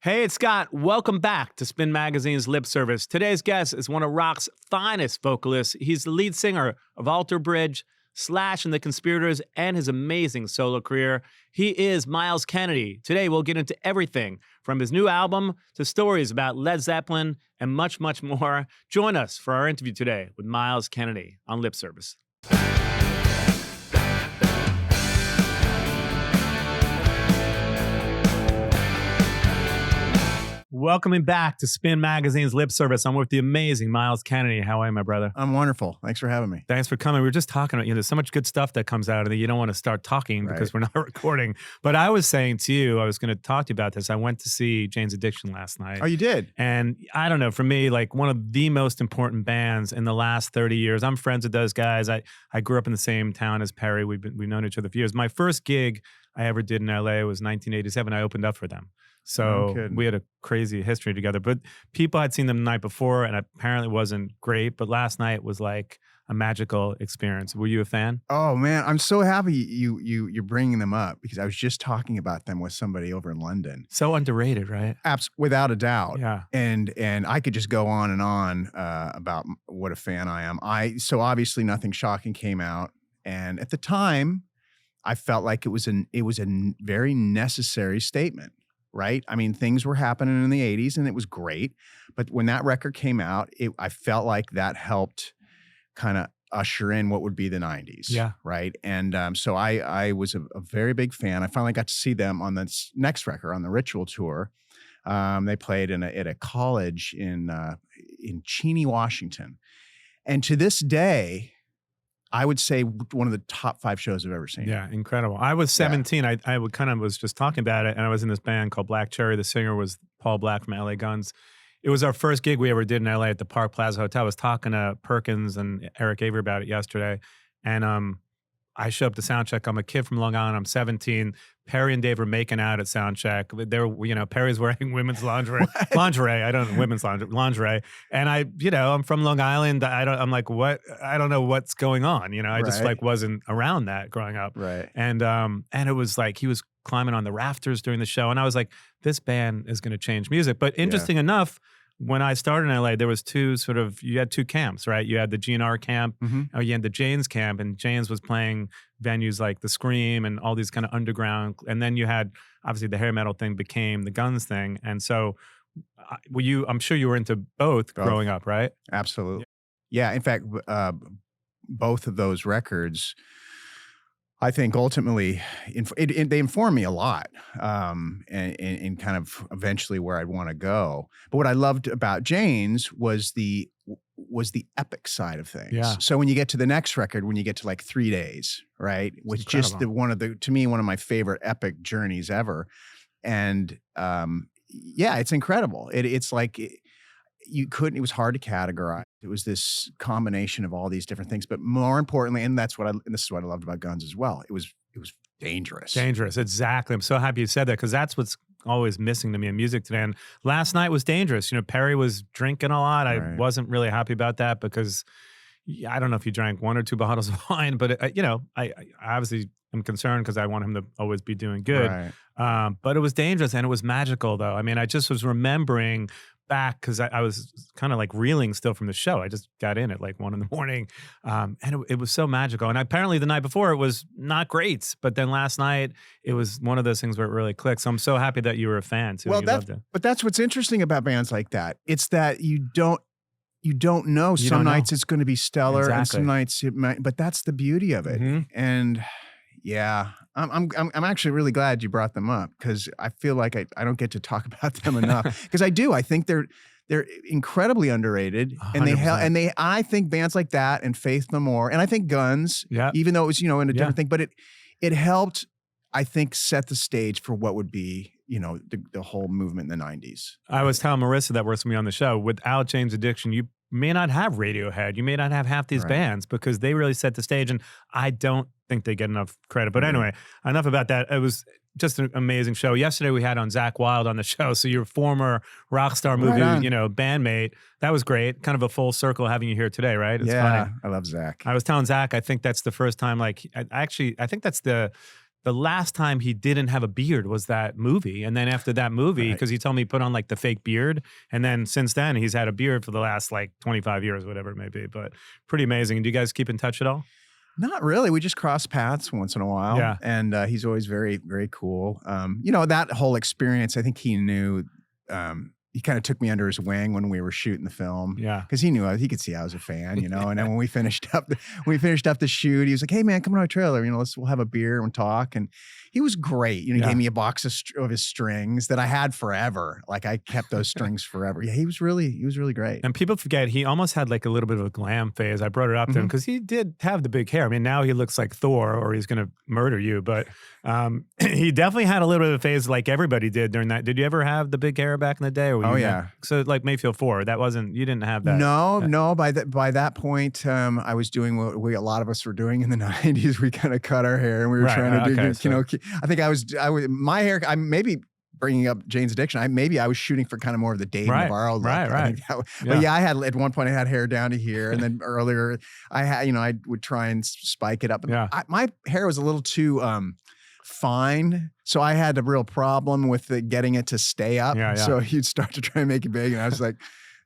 Hey, it's Scott. Welcome back to Spin Magazine's Lip Service. Today's guest is one of rock's finest vocalists. He's the lead singer of Alter Bridge, Slash and the Conspirators, and his amazing solo career. He is Myles Kennedy. Today, we'll get into everything from his new album to stories about Led Zeppelin and much, much more. Join us for our interview today with Myles Kennedy on Lip Service. Welcoming back to Spin Magazine's Lip Service. I'm with the amazing Myles Kennedy. How are you, my brother? I'm wonderful. Thanks for having me. Thanks for coming. We were just talking about, there's so much good stuff that comes out of it. You don't want to start talking because we're not recording. But I was saying to you, I was going to talk to you about this. I went to see Jane's Addiction last night. Oh, you did? And I don't know, for me, like one of the most important bands in the last 30 years. I'm friends with those guys. I grew up in the same town as Perry. We've known each other for years. My first gig I ever did in LA was 1987. I opened up for them. So we had a crazy history together, but people had seen them the night before and apparently it wasn't great, but last night was like a magical experience. Were you a fan? Oh man, I'm so happy you're bringing them up because I was just talking about them with somebody over in London. So underrated, right? Without a doubt. Yeah. And I could just go on and on about what a fan I am. So obviously Nothing Shocking came out, and at the time I felt like it was a very necessary statement. Right? I mean, things were happening in the 80s and it was great. But when that record came out, I felt like that helped kind of usher in what would be the 90s. Yeah. Right. And so I was a very big fan. I finally got to see them on the next record, on the Ritual tour. They played at a college in Cheney, Washington. And to this day, I would say one of the top 5 shows I've ever seen. Yeah, incredible. I was 17. Yeah. I was just talking about it, and I was in this band called Black Cherry. The singer was Paul Black from LA Guns. It was our first gig we ever did in LA at the Park Plaza Hotel. I was talking to Perkins and Eric Avery about it yesterday, and I show up to soundcheck. I'm a kid from Long Island. I'm 17. Perry and Dave are making out at soundcheck. They're, Perry's wearing women's lingerie. Lingerie. I don't know, women's lingerie. And I'm from Long Island. I'm like, what? I don't know what's going on. I just wasn't around that growing up. Right. And it was like he was climbing on the rafters during the show. And I was like, this band is going to change music. But interesting enough, when I started in LA, there was you had two camps, right? You had the GNR camp, or you had the Jane's camp, and Jane's was playing venues like the Scream and all these kind of underground. And then you had, obviously the hair metal thing became the Guns thing. And so I'm sure you were into both growing up, right? Absolutely. Yeah. In fact, both of those records, I think ultimately they informed me a lot and kind of eventually where I'd want to go. But what I loved about Jane's was the epic side of things. Yeah. So when you get to the next record, when you get to like 3 Days, right, which just one of my favorite epic journeys ever. And yeah, it's incredible. It's like it was hard to categorize. It was this combination of all these different things, but more importantly, and this is what I loved about Guns as well. It was dangerous. Dangerous, exactly. I'm so happy you said that because that's what's always missing to me in music today. And last night was dangerous. Perry was drinking a lot. I wasn't really happy about that because I don't know if he drank 1 or 2 bottles of wine, but I obviously am concerned because I want him to always be doing good. Right. But it was dangerous and it was magical though. I mean, I just was remembering back because I was kind of like reeling still from the show. I just got in at like 1 a.m. And it was so magical. And apparently the night before it was not great, but then last night it was one of those things where it really clicked. So I'm so happy that you were a fan too. Well, but that's what's interesting about bands like that. It's that you don't know. Some nights it's going to be stellar, and some nights it might. But that's the beauty of it. And yeah, I'm actually really glad you brought them up because I feel like I don't get to talk about them enough because I do. I think they're incredibly underrated, 100%. and I think bands like that and Faith No More, and I think Guns, even though it was in a different thing, but it helped. I think set the stage for what would be the whole movement in the 90s. I was telling Marissa that works with me on the show, without Jane's Addiction, you may not have Radiohead. You may not have half these bands because they really set the stage, and I don't think they get enough credit. But anyway, enough about that. It was just an amazing show. Yesterday we had on Zakk Wylde on the show. So your former rock star movie, bandmate. That was great. Kind of a full circle having you here today, right? It's funny. I love Zakk. I was telling Zakk, I think that's the first time, I think that's the the last time he didn't have a beard was that movie. And then after that movie, because he told me he put on like the fake beard. And then since then, he's had a beard for the last like 25 years, whatever it may be. But pretty amazing. Do you guys keep in touch at all? Not really. We just cross paths once in a while. Yeah. And he's always very, very cool. You know, that whole experience, I think he knew, he kind of took me under his wing when we were shooting the film. Yeah. Because he knew, he could see I was a fan, you know. And then when we finished up the shoot, he was like, "Hey man, come on our trailer, you know, we'll have a beer and talk." And he was great. You know, he gave me a box of his strings that I had forever. Like I kept those strings forever. Yeah, he was really great. And people forget he almost had like a little bit of a glam phase. I brought it up to him because he did have the big hair. I mean, now he looks like Thor or he's going to murder you. But he definitely had a little bit of a phase like everybody did during that. Did you ever have the big hair back in the day? Or so like Mayfield 4, that wasn't, you didn't have that. No. By that point, I was doing what a lot of us were doing in the 90s. We kind of cut our hair and we were trying to do, you know, I think I was my hair. I maybe bringing up Jane's Addiction. I was shooting for kind of more of the Dave Navarro look. Right. But yeah, I had at one point I had hair down to here, and then earlier I had, you know, I would try and spike it up. Yeah. My hair was a little too fine, so I had a real problem with getting it to stay up. Yeah. So you'd start to try and make it big, and I was like,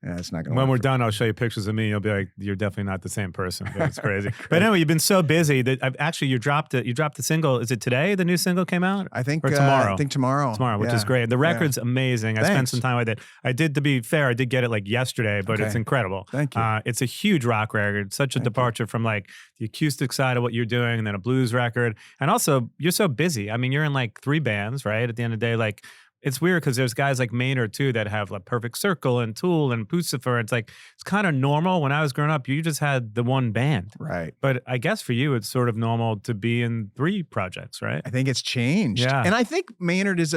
yeah, it's not going to work. When we're done, I'll show you pictures of me. You'll be like, you're definitely not the same person. It's crazy. But anyway, you've been so busy that actually you dropped the single. Is it today the new single came out? I think, or tomorrow. I think tomorrow. Tomorrow, which is great. The record's amazing. I spent some time with it. I did, to be fair, I did get it like yesterday, but it's incredible. Thank you. It's a huge rock record. Such a departure from like the acoustic side of what you're doing and then a blues record. And also, you're so busy. I mean, you're in like 3 bands, right? At the end of the day, like, it's weird because there's guys like Maynard too that have like Perfect Circle and Tool and Pucifer. It's like, it's kind of normal. When I was growing up, you just had the one band. Right. But I guess for you, it's sort of normal to be in 3 projects, right? I think it's changed. Yeah. And I think Maynard is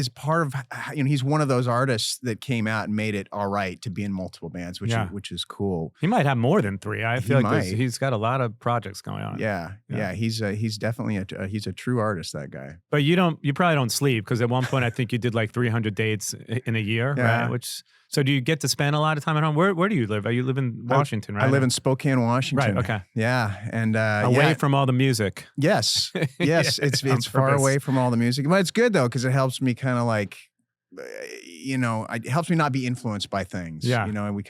part of, you know, he's one of those artists that came out and made it all right to be in multiple bands, which is cool. He might have more than 3. I feel like he's got a lot of projects going on. Yeah. He's definitely he's a true artist, that guy. But you probably don't sleep, because at one point I think you did like 300 dates in a year, right? So do you get to spend a lot of time at home? Where do you live? You live in Washington, right? I live in Spokane, Washington. Right, okay. Yeah. And away from all the music. Yes. It's far away from all the music. But it's good though, because it helps me kind of like, you know, it helps me not be influenced by things. Yeah. You know, and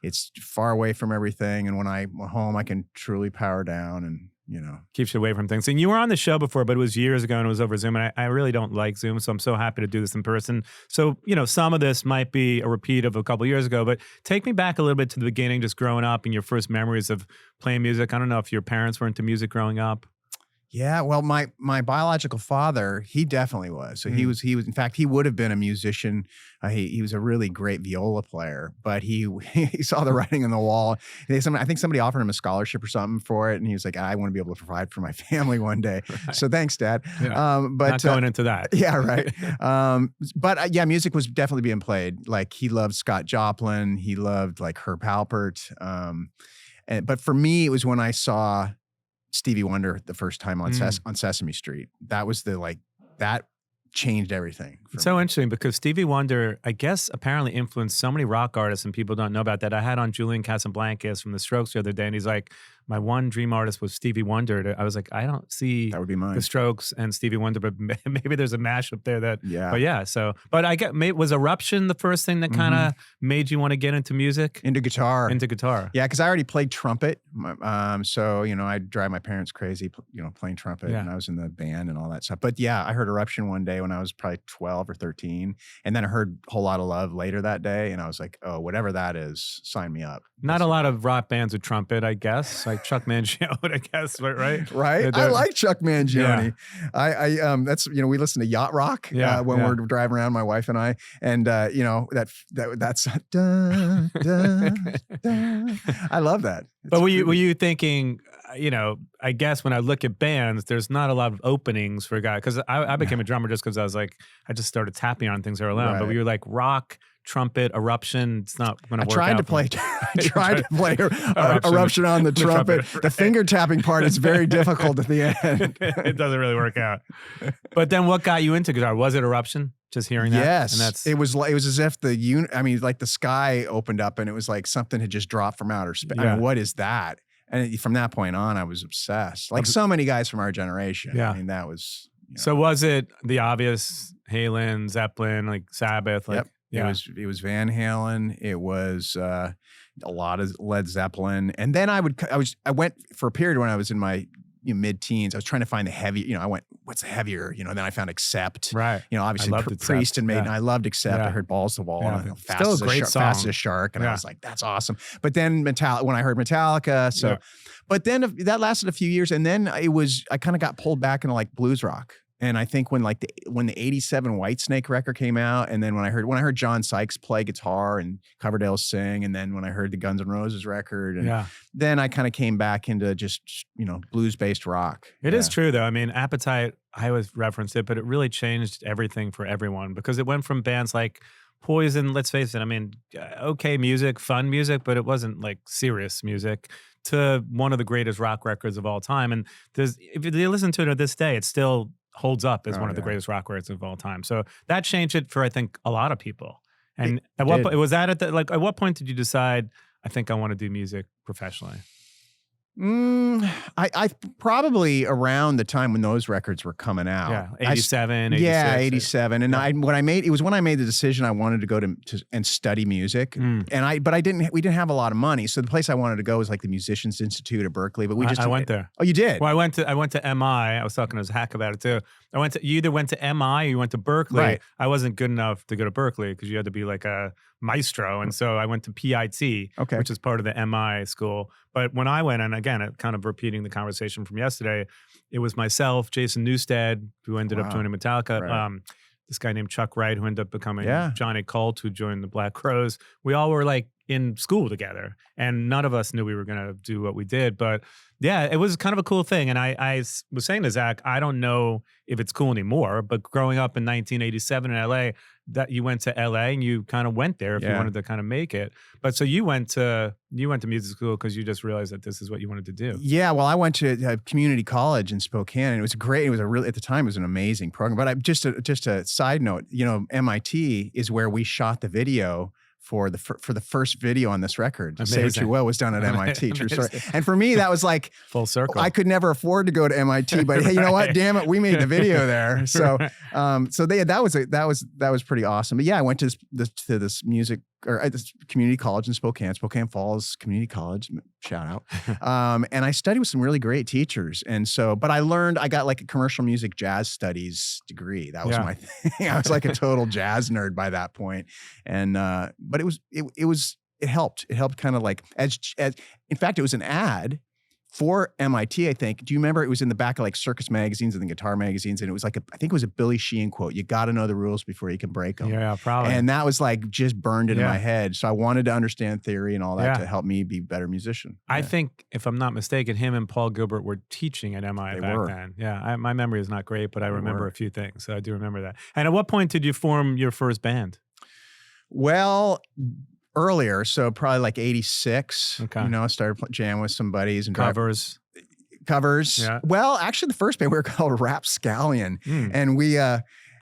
it's far away from everything. And when I'm home, I can truly power down and, you know. Keeps you away from things. And you were on the show before, but it was years ago and it was over Zoom. And I really don't like Zoom, so I'm so happy to do this in person. So, you know, some of this might be a repeat of a couple years ago, but take me back a little bit to the beginning, just growing up and your first memories of playing music. I don't know if your parents were into music growing up. Yeah, well, my biological father, he definitely was. So he was. In fact, he would have been a musician. He was a really great viola player, but he saw the writing on the wall. I think somebody offered him a scholarship or something for it, and he was like, "I want to be able to provide for my family one day." Right. So thanks, Dad. Yeah. But not going into that. Yeah, right. But music was definitely being played. Like he loved Scott Joplin. He loved like Herb Halpert. But for me, it was when I saw Stevie Wonder the first time on Sesame Street. That was that changed everything. It's so interesting because Stevie Wonder, I guess, apparently influenced so many rock artists, and people don't know about that. I had on Julian Casablancas from the Strokes the other day, and he's like, my one dream artist was Stevie Wonder. I was like, I don't see that would be mine. The Strokes and Stevie Wonder, but maybe there's a mashup there that, but I get, was Eruption the first thing that kind of made you want to get into music? Into guitar. Yeah, because I already played trumpet. So, you know, I'd drive my parents crazy, you know, playing trumpet, and I was in the band and all that stuff. But yeah, I heard Eruption one day when I was probably 12 or 13. And then I heard Whole Lotta Love later that day. And I was like, oh, whatever that is, sign me up. Not a lot of rock bands with trumpet, I guess. Like Chuck Mangione, I guess, right? Right. I like Chuck Mangione. Yeah. That's, you know, we listen to yacht rock when we're driving around, my wife and I, and you know, that's dun, dun, dun. I love that. But were you thinking, you know, I guess when I look at bands, there's not a lot of openings for a guy, because I became a drummer just because I was like, I just started tapping on things early on. But we were like rock, trumpet, Eruption, it's not going to work out. I tried to play Eruption on the trumpet. The finger tapping part is very difficult at the end. It doesn't really work out. But then what got you into guitar? Was it Eruption? Just hearing that? Yes. And it was as if like the sky opened up and it was like something had just dropped from outer space. I mean, what is that? And from that point on, I was obsessed. Like so many guys from our generation. Yeah. I mean, that was. So was it the obvious Halen, Zeppelin, like Sabbath? Like, yep. It was Van Halen. It was a lot of Led Zeppelin. And then I went for a period when I was in my mid-teens. I was trying to find the heavy, I went, what's heavier? Then I found Accept. Right. Obviously Priest and Maiden. I loved Accept. I heard Balls to the Wall. And Still a great song. Fast as a Shark. And I was like, that's awesome. But then when I heard Metallica, but then that lasted a few years. And then I kind of got pulled back into like blues rock. And I think when the '87 Whitesnake record came out, and then when I heard John Sykes play guitar and Coverdale sing, and then when I heard the Guns N' Roses record, and then I kind of came back into just blues-based rock. It is true though. I mean, Appetite, I always reference it, but it really changed everything for everyone because it went from bands like Poison, let's face it, I mean, okay music, fun music, but it wasn't like serious music, to one of the greatest rock records of all time. And if you listen to it to this day, it still holds up as one of the greatest rock records of all time. So that changed it for, I think, a lot probably at what point did you decide, I think I want to do music professionally? I probably around the time when those records were coming out. Yeah, 87, 86. Yeah, 87. And it was when I made the decision I wanted to go to and study music. And we didn't have a lot of money. So the place I wanted to go was like the Musicians Institute at Berkeley, but I went there. Oh, you did? Well, I went to MI. I was talking to Zakk about it too. You either went to MI or you went to Berkeley. Right. I wasn't good enough to go to Berkeley because you had to be like a maestro. And so I went to PIT, which is part of the MI school. But when I went, and again, kind of repeating the conversation from yesterday, it was myself, Jason Newsted, who ended up joining Metallica, Right. This guy named Chuck Wright, who ended up becoming Johnny Colt, who joined the Black Crowes. We all were like in school together, and none of us knew we were going to do what we did. But yeah, it was kind of a cool thing. And I was saying to Zakk, I don't know if it's cool anymore, but growing up in 1987 in LA, that you went to LA and you kind of went there if you wanted to kind of make it. But so you went to music school because you just realized that this is what you wanted to do. Yeah, well, I went to community college in Spokane, and it was great. It was at the time, it was an amazing program. But just a side note, MIT is where we shot the video for the first video on this record. Say What You Will was done at MIT. True story. And for me, that was like full circle. I could never afford to go to MIT, but hey, you know what? Damn it, we made the video there. So, that was pretty awesome. But yeah, I went to this music or at this community college in Spokane Falls Community College, shout out. And I studied with some really great teachers. And so, but I got like a commercial music jazz studies degree. That was my thing. I was like a total jazz nerd by that point. And, but it helped. It helped kind of like as in fact, it was an ad for MIT, I think. Do you remember it was in the back of like circus magazines and the guitar magazines? And it was like, I think it was a Billy Sheehan quote. You got to know the rules before you can break them. Yeah, probably. And that was like just burned into my head. So I wanted to understand theory and all that to help me be a better musician. I think, if I'm not mistaken, him and Paul Gilbert were teaching at MI back then. Yeah, my memory is not great, but I remember a few things. So I do remember that. And at what point did you form your first band? Earlier, so probably like 86. Okay. I started jamming with some buddies and covers. Yeah. Well, actually, the first band we were called Rapscallion, and we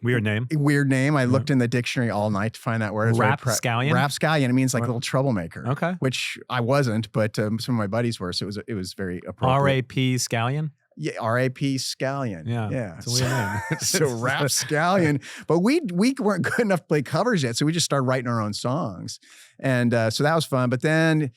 weird name. I looked in the dictionary all night to find that word. Rapscallion. Rapscallion. It means like a little troublemaker. Okay. Which I wasn't, but some of my buddies were. So it was very appropriate. R.A.P. Scallion. Yeah, R.A.P. Scallion. Yeah. It's a weird name. So Rapscallion. But we weren't good enough to play covers yet, so we just started writing our own songs. And so that was fun. But then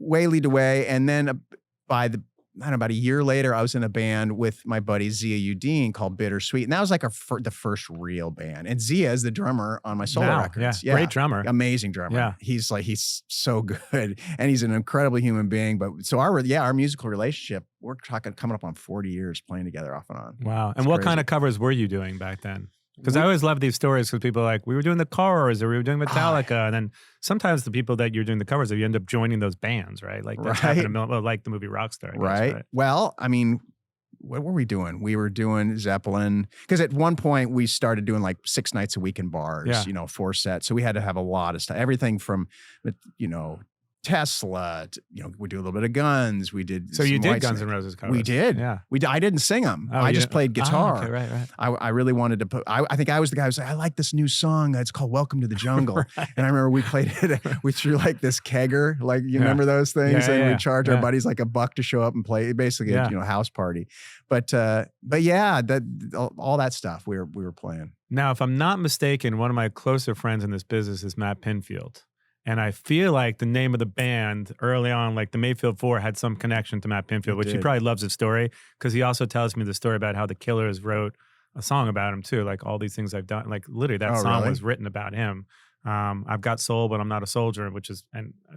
way lead away. And then about a year later, I was in a band with my buddy Zia Udine called Bittersweet. And that was like the first real band. And Zia is the drummer on my solo records. Yeah. Great drummer. Amazing drummer. Yeah. He's so good. And he's an incredibly human being. But so our musical relationship, we're coming up on 40 years playing together off and on. Wow. And what kind of covers were you doing back then? Because I always love these stories because people are like, we were doing the Cars or we were doing Metallica. And then sometimes the people that you're doing the covers of, you end up joining those bands, right? Like that's happened like the movie Rockstar. I guess, right. Well, I mean, what were we doing? We were doing Zeppelin. Because at one point we started doing like 6 nights a week in bars, 4 sets. So we had to have a lot of stuff. Everything from, Tesla. We do a little bit of Guns. We did. So you did Guns N' Roses covers. We did. Yeah. I didn't sing them. Oh, I just played guitar. Okay, right. I really wanted to put. I think I was the guy who was like, I like this new song. It's called "Welcome to the Jungle," right. And I remember we played it. We threw like this kegger, like you remember those things, and we charge our buddies like $1 to show up and play. Basically, a house party. But yeah, all that stuff we were playing. Now, if I'm not mistaken, one of my closer friends in this business is Matt Pinfield. And I feel like the name of the band early on, like the Mayfield 4, had some connection to Matt Pinfield, which he probably loves his story, because he also tells me the story about how the Killers wrote a song about him too. Like all these things I've done, like literally that song was written about him. I've got soul, but I'm not a soldier, which is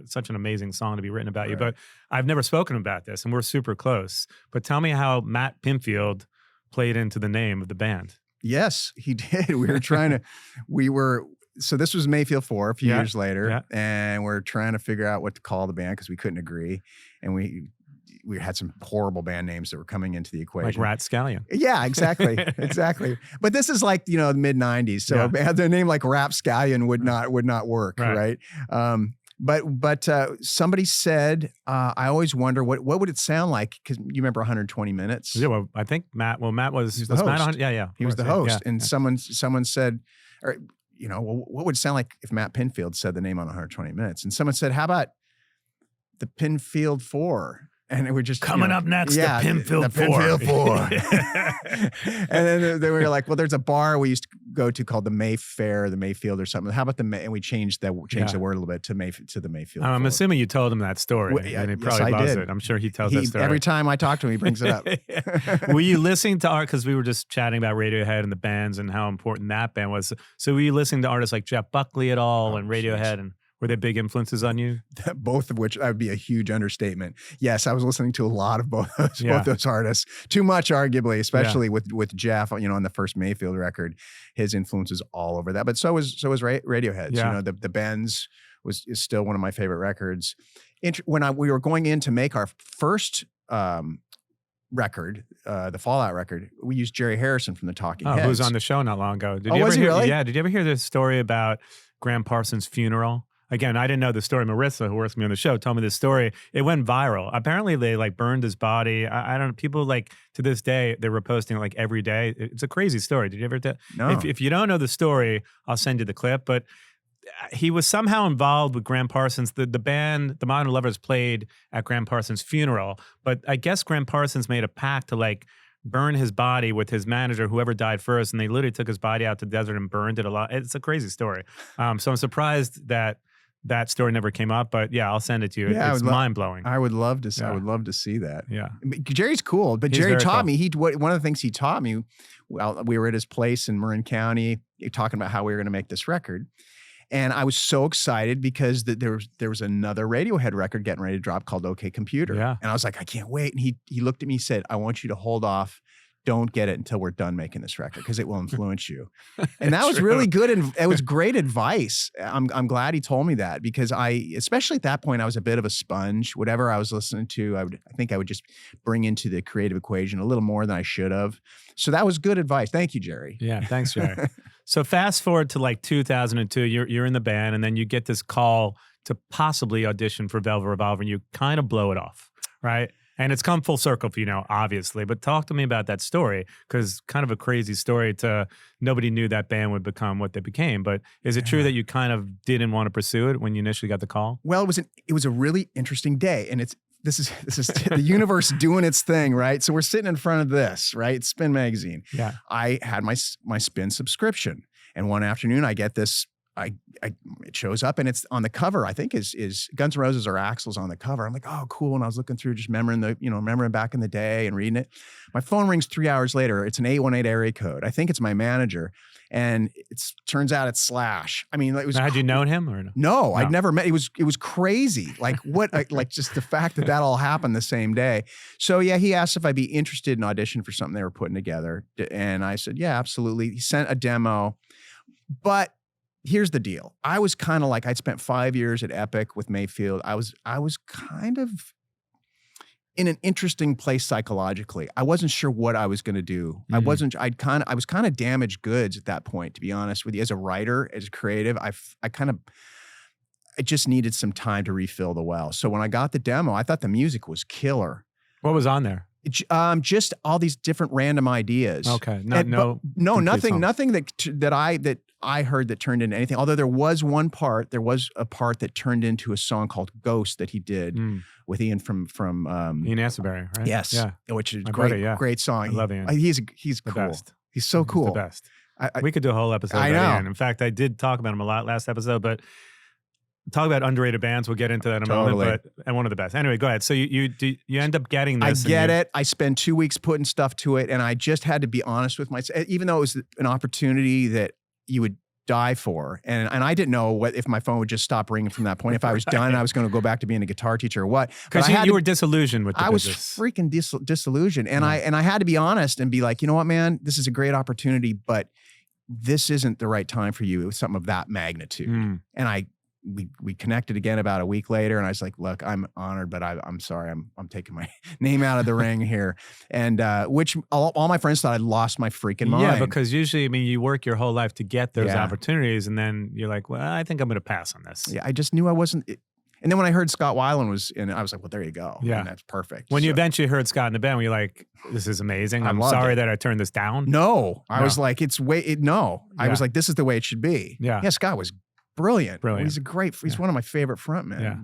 such an amazing song to be written about you. But I've never spoken about this, and we're super close. But tell me how Matt Pinfield played into the name of the band. Yes, he did. So this was Mayfield 4 a few years later, and we're trying to figure out what to call the band because we couldn't agree. And we had some horrible band names that were coming into the equation. Like Rat Scallion. Yeah, exactly. Exactly. But this is like, the mid 90s. So the name like Rap Scallion would not work, right? But somebody said, I always wonder what would it sound like? Because you remember 120 Minutes. Yeah, well, I think Matt was the host. Matt he was the host. And someone said, what would it sound like if Matt Pinfield said the name on 120 Minutes? And someone said, how about the Pinfield 4? And it would just coming up next, the Pinfield 4. And then they were like, well, there's a bar we used to go to called the Mayfair, the Mayfield or something. How about and we changed the word a little bit to the Mayfield. I'm assuming you told him that story, and he probably loves it. I'm sure he tells that story every time I talk to him. He brings it up. Were you listening to art? Because we were just chatting about Radiohead and the bands and how important that band was. So were you listening to artists like Jeff Buckley at all, and Radiohead and? Were they big influences on you? Both of which, that would be a huge understatement. Yes, I was listening to a lot of both those artists. Too much, arguably, especially with Jeff. On the first Mayfield record, his influence is all over that. But so was Radiohead. Yeah. The Bends is still one of my favorite records. When we were going in to make our first record, the Fallout record, we used Jerry Harrison from the Talking Heads. Who was on the show not long ago? Was he really? Yeah. Did you ever hear this story about Graham Parsons' funeral? Again, I didn't know the story. Marissa, who works with me on the show, told me this story. It went viral. Apparently, they burned his body. I don't know. People to this day, they're reposting it every day. It's a crazy story. Did you ever? No. If you don't know the story, I'll send you the clip. But he was somehow involved with Graham Parsons. The band, the Modern Lovers, played at Graham Parsons' funeral. But I guess Graham Parsons made a pact to burn his body with his manager, whoever died first, and they literally took his body out to the desert and burned it a lot. It's a crazy story. So I'm surprised that story never came up, but I'll send it to you. It's mind-blowing. I would love to see. I would love to see that. Yeah, Jerry's cool, but Jerry taught me. One of the things he taught me. Well, we were at his place in Marin County talking about how we were going to make this record, and I was so excited because there was another Radiohead record getting ready to drop called OK Computer. Yeah, and I was like, I can't wait. And he looked at me, and said, I want you to hold off. Don't get it until we're done making this record because it will influence you. And that was really good. And it was great advice. I'm glad he told me that because especially at that point, I was a bit of a sponge. Whatever I was listening to, I think I would just bring into the creative equation a little more than I should have. So that was good advice. Thank you, Jerry. Yeah, thanks, Jerry. So fast forward to 2002, you're in the band, and then you get this call to possibly audition for Velvet Revolver, and you kind of blow it off, right? And it's come full circle for you now, obviously. But talk to me about that story, because kind of a crazy story nobody knew that band would become what they became. But is it true that you kind of didn't want to pursue it when you initially got the call? Well, it was a really interesting day, and this is the universe doing its thing, right? So we're sitting in front of this, right? Spin magazine. Yeah. I had my Spin subscription, and one afternoon I get this. It shows up and it's on the cover. I think is Guns N' Roses or Axl's on the cover. I'm like, oh, cool. And I was looking through, just remembering back in the day and reading it. My phone rings 3 hours later. It's an 818 area code. I think it's my manager, and turns out it's Slash. I mean, it was. Now, had you known him or no? No, I'd never met. It was crazy. Like just the fact that all happened the same day. So yeah, he asked if I'd be interested in audition for something they were putting together, and I said, yeah, absolutely. He sent a demo, but. Here's the deal. I was kind of I'd spent 5 years at Epic with Mayfield. I was kind of in an interesting place psychologically. I wasn't sure what I was going to do. I was kind of damaged goods at that point, to be honest with you. As a writer, as a creative, I just needed some time to refill the well. So when I got the demo, I thought the music was killer. What was on there? Just all these different random ideas. Okay, nothing that I heard that turned into anything. Although there was a part that turned into a song called Ghost that he did with Ian from Ian Astbury, right? Yes, yeah, which is my great, brother, great song. I love Ian. He's the cool. Best. He's so cool. He's the best. We could do a whole episode about Ian. In fact, I did talk about him a lot last episode, but talk about underrated bands. We'll get into that in a moment, and one of the best. Anyway, go ahead. So you end up getting this. I get it. I spend 2 weeks putting stuff to it, and I just had to be honest with myself, even though it was an opportunity that you would die for, and I didn't know if my phone would just stop ringing from that point. If I was done, I was going to go back to being a guitar teacher or what. Because you were disillusioned with the business. I was freaking disillusioned, and I had to be honest and be like, you know what, man, this is a great opportunity, but this isn't the right time for you. It was something of that magnitude, and we connected again about a week later, and I was like, look, I'm honored, but I'm sorry, I'm taking my name out of the ring here. And which all my friends thought I'd lost my freaking mind. Yeah, because usually, I mean, you work your whole life to get those opportunities, and then you're like, well, I think I'm going to pass on this. Yeah, I just knew I wasn't. And then when I heard Zakk Wylde was in it, I was like, well, there you go. Yeah. And that's perfect. When you eventually heard Scott in the band, were you like, this is amazing. I'm sorry that I turned this down. No, I was like, I was like, this is the way it should be. Yeah, Scott was brilliant. Brilliant. He's one of my favorite frontmen,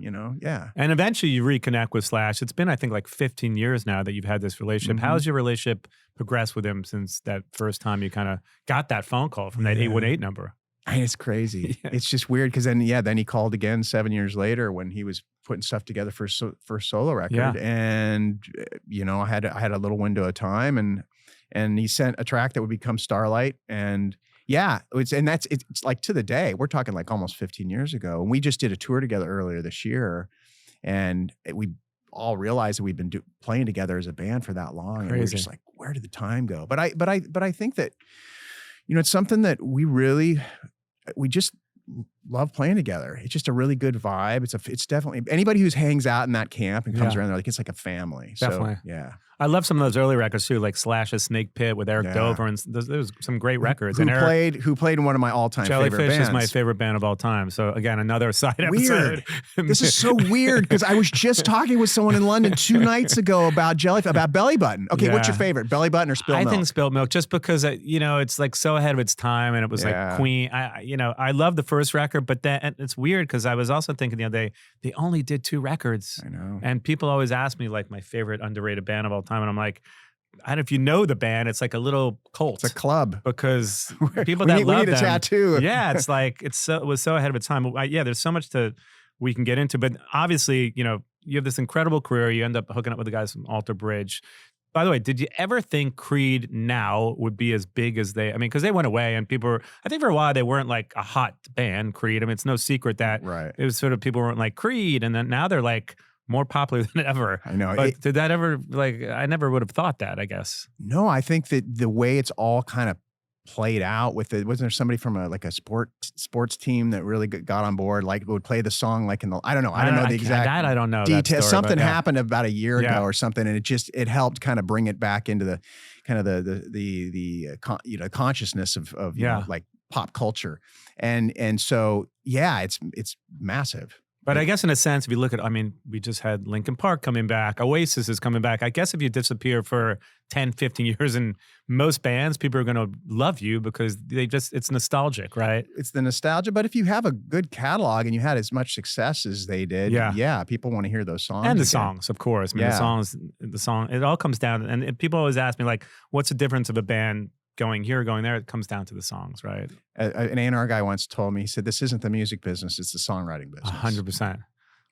And eventually you reconnect with Slash. It's been, I think, like 15 years now that you've had this relationship. How's your relationship progressed with him since that first time you kind of got that phone call from that 818 number? It's crazy. It's just weird because then he called again 7 years later when he was putting stuff together for solo record. And, I had a little window of time and he sent a track that would become Starlight. And it's like to the day, we're talking like almost 15 years ago. And we just did a tour together earlier this year, and we all realized that we'd been playing together as a band for that long. Crazy. And we're just like, where did the time go? But I think that, it's something that we just love playing together. It's just a really good vibe. It's definitely anybody who hangs out in that camp and comes around there, like it's like a family. Definitely. So, yeah. I love some of those early records too, like Slash's Snake Pit with Eric Dover, and there's some great records. Who played in one of my all-time favorite bands. Jellyfish is my favorite band of all time. So again, another side episode. This is so weird because I was just talking with someone in London 2 nights ago about Jellyfish, about Belly Button. Okay, what's your favorite, Belly Button or Spilled Milk? I think Spilled Milk, just because it's like so ahead of its time, and it was like Queen. I love the first record, but then it's weird because I was also thinking the other day they only did 2 records. I know, and people always ask me like my favorite underrated band of all time, and I'm like, I don't know if you know the band. It's like a little cult. It's a club because people that love them. We need a tattoo. Yeah, it's like it was so ahead of its time. There's so much we can get into, but obviously, you have this incredible career. You end up hooking up with the guys from Alter Bridge. By the way, did you ever think Creed now would be as big as because they went away and I think for a while they weren't like a hot band, Creed. I mean, it's no secret that it was sort of people weren't like Creed, and then now they're like more popular than ever. I know. But did that ever, I never would have thought that, I guess. No, I think that the way it's all kind of played out with it, wasn't there somebody from a sports team that really got on board, like would play the song like in the, I don't know the exact that I don't know details. Something happened about a year ago or something, and it helped kind of bring it back into the kind of the consciousness of like pop culture. And so it's massive. But I guess in a sense, if you look at, we just had Linkin Park coming back. Oasis is coming back. I guess if you disappear for 10, 15 years in most bands, people are going to love you because it's nostalgic, right? It's the nostalgia. But if you have a good catalog and you had as much success as they did, people want to hear those songs. And the songs, of course. The song, it all comes down. And people always ask me, like, what's the difference of a band going here, going there? It comes down to the songs, right? An A&R guy once told me, he said, this isn't the music business, it's the songwriting business. 100%.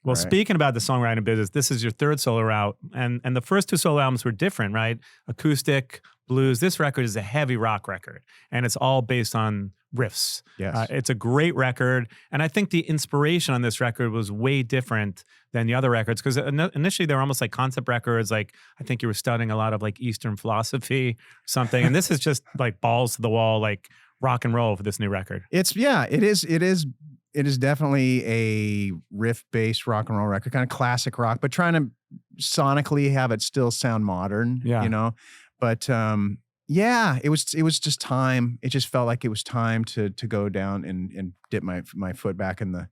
Well, speaking about the songwriting business, this is your third solo route, and the first 2 solo albums were different, right? Acoustic, blues. This record is a heavy rock record, and it's all based on riffs. Yes. It's a great record, and I think the inspiration on this record was way different than the other records, because initially they were almost like concept records. Like, I think you were studying a lot of like Eastern philosophy or something, and this is just like balls to the wall, like rock and roll for this new record. It is definitely a riff-based rock and roll record, kind of classic rock, but trying to sonically have it still sound modern, But it was just time. It just felt like it was time to go down and dip my foot back in the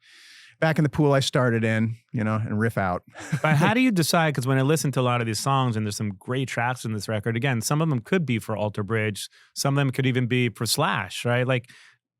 back in the pool I started in, and riff out. But how do you decide? Because when I listen to a lot of these songs, and there's some great tracks in this record, again, some of them could be for Alter Bridge, some of them could even be for Slash, right? Like,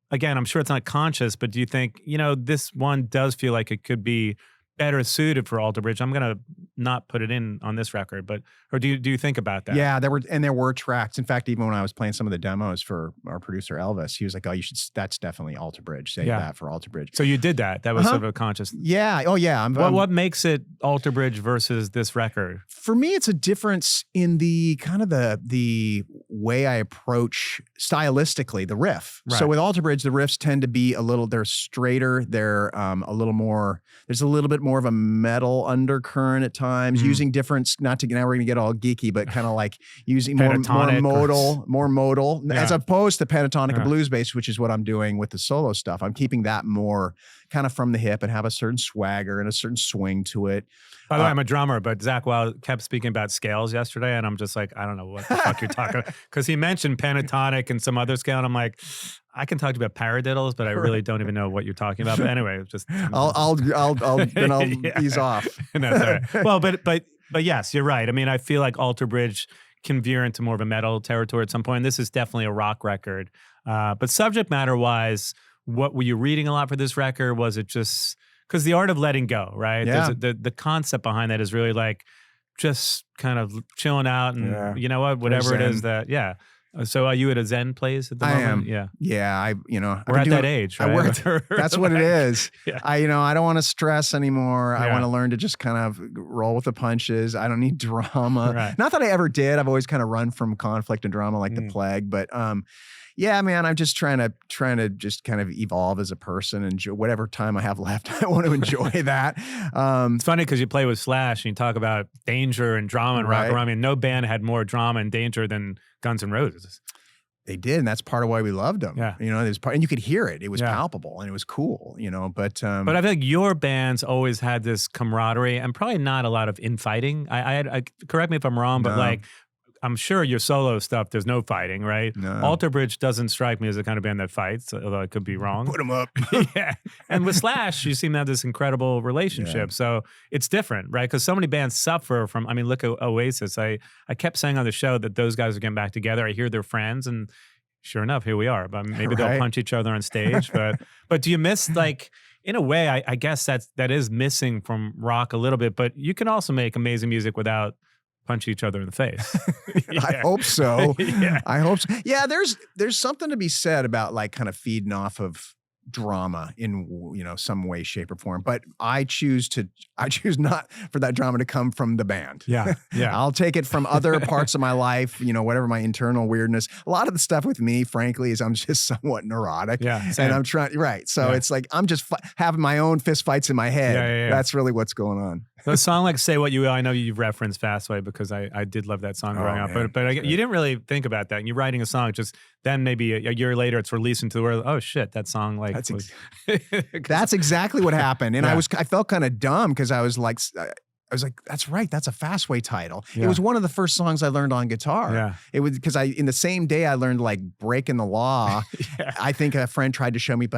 again, I'm sure it's not conscious, but do you think, this one does feel like it could be better suited for Alter Bridge? I'm gonna not put it in on this record, but or do you think about that? Yeah, there were tracks. In fact, even when I was playing some of the demos for our producer Elvis, he was like, "Oh, that's definitely Alter Bridge. Save that for Alter Bridge." So you did that. That was sort of a conscious. Yeah. Oh, yeah. What makes it Alter Bridge versus this record? For me, it's a difference in the kind of the way I approach stylistically the riff. Right. So with Alter Bridge, the riffs tend to be they're straighter. They're a little more. There's a little bit more of a metal undercurrent at times, using different. Now we're gonna get all geeky, but kind of like using more modal, as opposed to pentatonic and blues bass, which is what I'm doing with the solo stuff. I'm keeping that more kind of from the hip and have a certain swagger and a certain swing to it. By the way, I'm a drummer, but Zakk Wylde kept speaking about scales yesterday, and I'm just like, I don't know what the fuck you're talking about. Because he mentioned pentatonic and some other scale, and I'm like, I can talk to you about paradiddles, but I really don't even know what you're talking about. But anyway, it's just I'll ease off. That's all right. Well, but yes, you're right. I mean, I feel like Alter Bridge can veer into more of a metal territory at some point. And this is definitely a rock record. But subject matter wise, what were you reading a lot for this record? Was it just because the art of letting go, right? Yeah. The concept behind that is really like just kind of chilling out and you know what, whatever it is that, So are you at a Zen place at the moment? I am. Yeah. Yeah. We're at that age, right? That's what it is. I don't want to stress anymore. I want to learn to just kind of roll with the punches. I don't need drama. Right. Not that I ever did. I've always kind of run from conflict and drama like the plague, but yeah, man, I'm just trying to just kind of evolve as a person and whatever time I have left, I want to enjoy that. It's funny because you play with Slash and you talk about danger and drama and rock and roll. I mean, no band had more drama and danger than Guns N' Roses. They did, and that's part of why we loved them. Yeah. And you could hear it. It was palpable and it was cool, but I feel like your bands always had this camaraderie and probably not a lot of infighting. I correct me if I'm wrong, but like I'm sure your solo stuff, there's no fighting, right? No. Alter Bridge doesn't strike me as the kind of band that fights, although I could be wrong. Put them up. Yeah. And with Slash, you seem to have this incredible relationship. So it's different, right? Because so many bands suffer from, I mean, look at Oasis. I kept saying on the show that those guys are getting back together. I hear they're friends, and sure enough, here we are. But maybe they'll punch each other on stage. But do you miss, like, in a way, I guess that is missing from rock a little bit, but you can also make amazing music without punch each other in the face. I hope so. I hope so. Yeah, there's something to be said about like kind of feeding off of drama in some way, shape, or form. But I choose not for that drama to come from the band. Yeah. I'll take it from other parts of my life, whatever my internal weirdness. A lot of the stuff with me, frankly, is I'm just somewhat neurotic. Yeah. Same. And I'm trying, right. So it's like I'm just having my own fist fights in my head. Yeah. That's really what's going on. So a song like Say What You Will, I know you've referenced Fastway because I did love that song growing up. But you didn't really think about that. And you're writing a song, just then maybe a year later it's released into the world. Oh shit, that song like that's exactly what happened. And I felt kind of dumb because I was like, that's right. That's a Fastway title. Yeah. It was one of the first songs I learned on guitar. Yeah. It was because in the same day I learned like Breaking the Law. I think a friend tried to show me. It's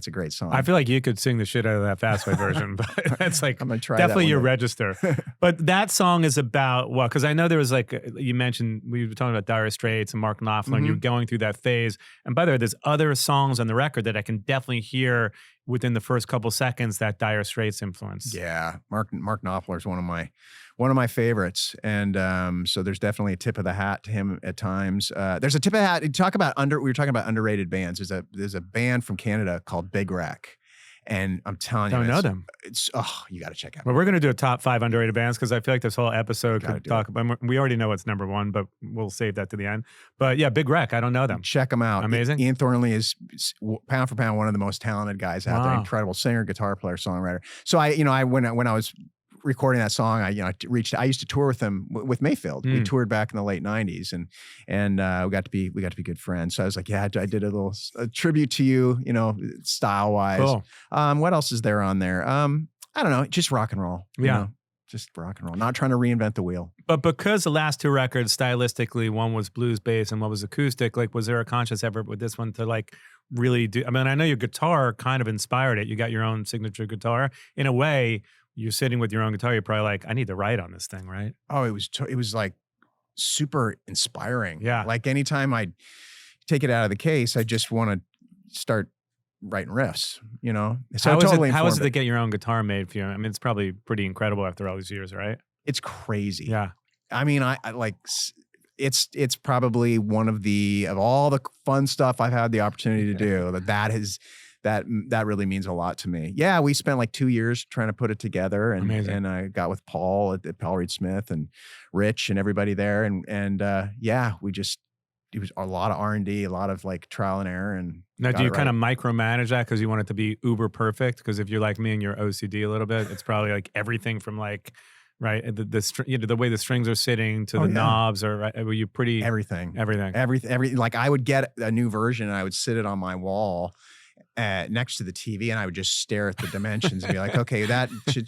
a great song. I feel like you could sing the shit out of that Fastway version, but that's like I'm gonna try definitely that your register. But that song is about what? Because I know there was like you mentioned we were talking about Dire Straits and Mark Knopfler, and you're going through that phase. And by the way, there's other songs on the record that I can definitely hear within the first couple seconds that Dire Straits influence. Yeah, Mark Knopfler is one of my favorites, and so there's definitely a tip of the hat to him at times. There's a tip of the hat. We were talking about underrated bands. There's a band from Canada called Big Wreck. And I'm telling you, don't know them. You got to check out. Well, we're going to do a top 5 underrated bands because I feel like this whole episode could talk about. We already know what's number 1, but we'll save that to the end. But yeah, Big Wreck. I don't know them. Check them out. Amazing. Ian Thornley is pound for pound one of the most talented guys out there. Incredible singer, guitar player, songwriter. So when I was recording that song, I used to tour with them with Mayfield. We toured back in the late 90s and we got to be good friends. So I was like, I did a little tribute to you, style wise. Cool. What else is there on there? I don't know, just rock and roll. just rock and roll. Not trying to reinvent the wheel. But because the last two records, stylistically, one was blues based and one was acoustic, like, was there a conscious effort with this one to like really do? I mean, I know your guitar kind of inspired it. You got your own signature guitar. In a way, you're sitting with your own guitar. You're probably like, I need to write on this thing, right? Oh, it was like super inspiring. Yeah. Like anytime I take it out of the case, I just want to start writing riffs, you know? So how is it to get your own guitar made for you? I mean, it's probably pretty incredible after all these years, right? It's crazy. Yeah. I mean, I like, it's probably one of all the fun stuff I've had the opportunity to do, that really means a lot to me. Yeah, we spent like 2 years trying to put it together, and I got with Paul at Paul Reed Smith and Rich and everybody there, and yeah, it was a lot of R&D, a lot of like trial and error. And now, do you kind of micromanage that because you want it to be uber perfect? Because if you're like me and you're OCD a little bit, it's probably like everything from like, right, the way the strings are sitting to the knobs, or right, were you pretty everything. Like I would get a new version and I would sit it on my wall next to the TV, and I would just stare at the dimensions and be like, okay,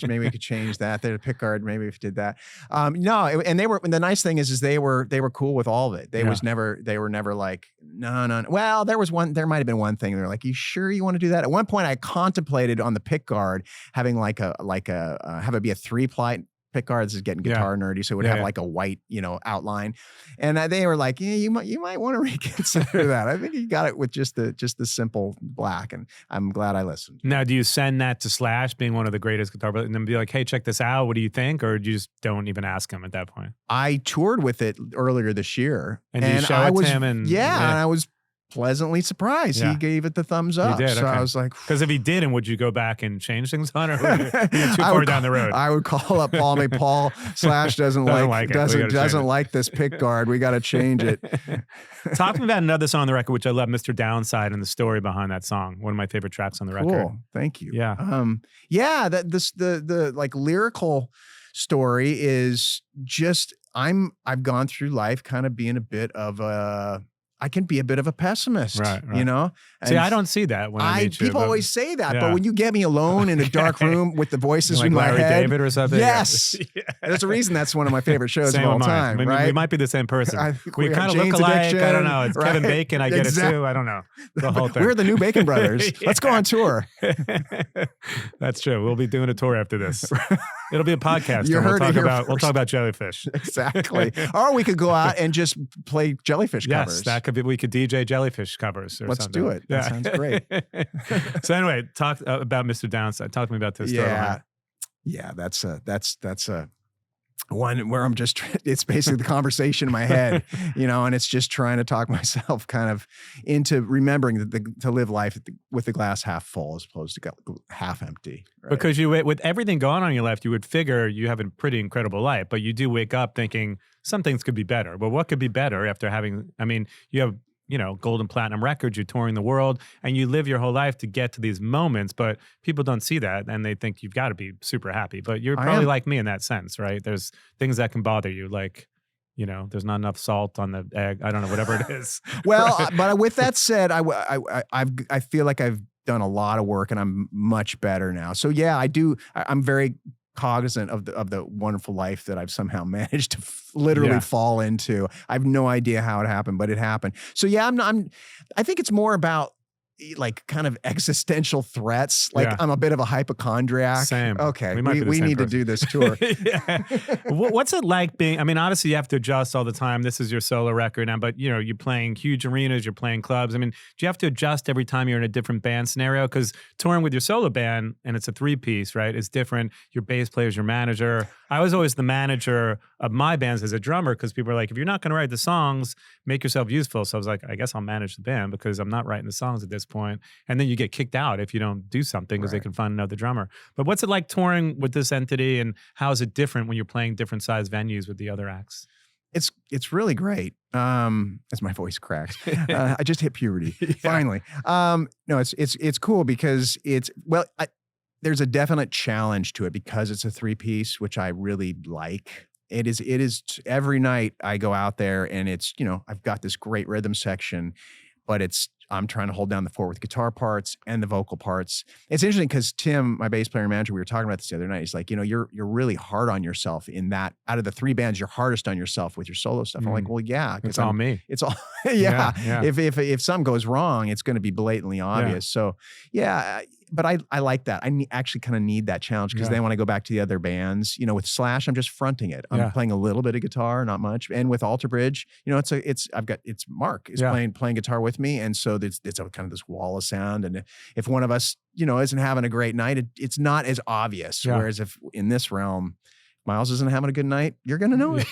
maybe we could change that. There's a pick guard, maybe if we did that. And the nice thing is they were cool with all of it. They were never like, no. Well, there might've been one thing. They're like, you sure you want to do that? At one point I contemplated on the pick guard having have it be a 3-ply pick guard. This is getting guitar nerdy, so it would have like a white, outline. And they were like, yeah, you might want to reconsider that. I think you got it with just the simple black, and I'm glad I listened. Now, do you send that to Slash, being one of the greatest guitar players, and then be like, hey, check this out, what do you think? Or do you just don't even ask him at that point? I toured with it earlier this year, and you show it to him, and and I was pleasantly surprised. He gave it the thumbs up. He did, so I was like, because if he didn't, would you go back and change things on, or were you too far down the road? I would call up Paul. Maybe Paul Slash doesn't like this pick guard. We got to change it. Talking about another song on the record, which I love, Mr. Downside, and the story behind that song. One of my favorite tracks on the record. Cool. Thank you. Yeah. The like lyrical story is just I've gone through life kind of being a bit of I can be a bit of a pessimist, right. you know? See, I don't see that when I meet you. People always say that, but when you get me alone in a dark room with the voices like in my Larry head. David or something? Yes. There's a reason that's one of my favorite shows of all time, right? We might be the same person. We kind of Jane's look alike. Addiction, I don't know. It's right? Kevin Bacon. I get it too. I don't know. The whole thing. We're the new Bacon brothers. Let's go on tour. That's true. We'll be doing a tour after this. It'll be a podcast. We'll talk about Jellyfish. Exactly. Or we could go out and just play Jellyfish covers. Yes, that could be. We could DJ Jellyfish covers or Let's something. do it. That sounds great. So anyway, talk about Mr. Downside. Talk to me about this story. Yeah, that's one where I'm just, it's basically the conversation in my head, and it's just trying to talk myself kind of into remembering to live life with the glass half full as opposed to half empty. Right? Because with everything going on in your life, you would figure you have a pretty incredible life, but you do wake up thinking some things could be better. But what could be better after you have, gold and platinum records, you're touring the world, and you live your whole life to get to these moments, but people don't see that, and they think you've got to be super happy. But you're probably like me in that sense, right? There's things that can bother you, like, there's not enough salt on the egg. I don't know, whatever it is. Well, but with that said, I feel like I've done a lot of work, and I'm much better now. So yeah, I'm very cognizant of the wonderful life that I've somehow managed to literally fall into. I have no idea how it happened, but it happened. So yeah, I think it's more about like kind of existential threats. Like I'm a bit of a hypochondriac. Same. Okay. We need to do this tour. What's it like being, obviously you have to adjust all the time. This is your solo record now, but you're playing huge arenas, you're playing clubs. Do you have to adjust every time you're in a different band scenario? Because touring with your solo band, and it's a 3-piece, right? It's different. Your bass player is your manager. I was always the manager of my bands as a drummer, because people are like, if you're not going to write the songs, make yourself useful. So I was like, I guess I'll manage the band because I'm not writing the songs at this point. And then you get kicked out if you don't do something because they can find another drummer. But what's it like touring with this entity, and how is it different when you're playing different size venues with the other acts? It's really great. As my voice cracks, I just hit puberty finally. No, it's cool because there's a definite challenge to it because it's a 3-piece, which I really like. It is every night I go out there and it's, I've got this great rhythm section, but I'm trying to hold down the fort with guitar parts and the vocal parts. It's interesting because Tim, my bass player and manager, we were talking about this the other night. He's like, you're really hard on yourself in that out of the 3 bands, you're hardest on yourself with your solo stuff. I'm like, well, yeah. It's all me. It's all, yeah. If something goes wrong, it's going to be blatantly obvious. So yeah, but I like that. I actually kind of need that challenge because then when I go back to the other bands, with Slash, I'm just fronting it. I'm playing a little bit of guitar, not much. And with Alter Bridge, it's Mark is playing guitar with me. And so it's kind of this wall of sound. And if one of us, isn't having a great night, it's not as obvious. Whereas if in this realm, Myles isn't having a good night, you're going to know it.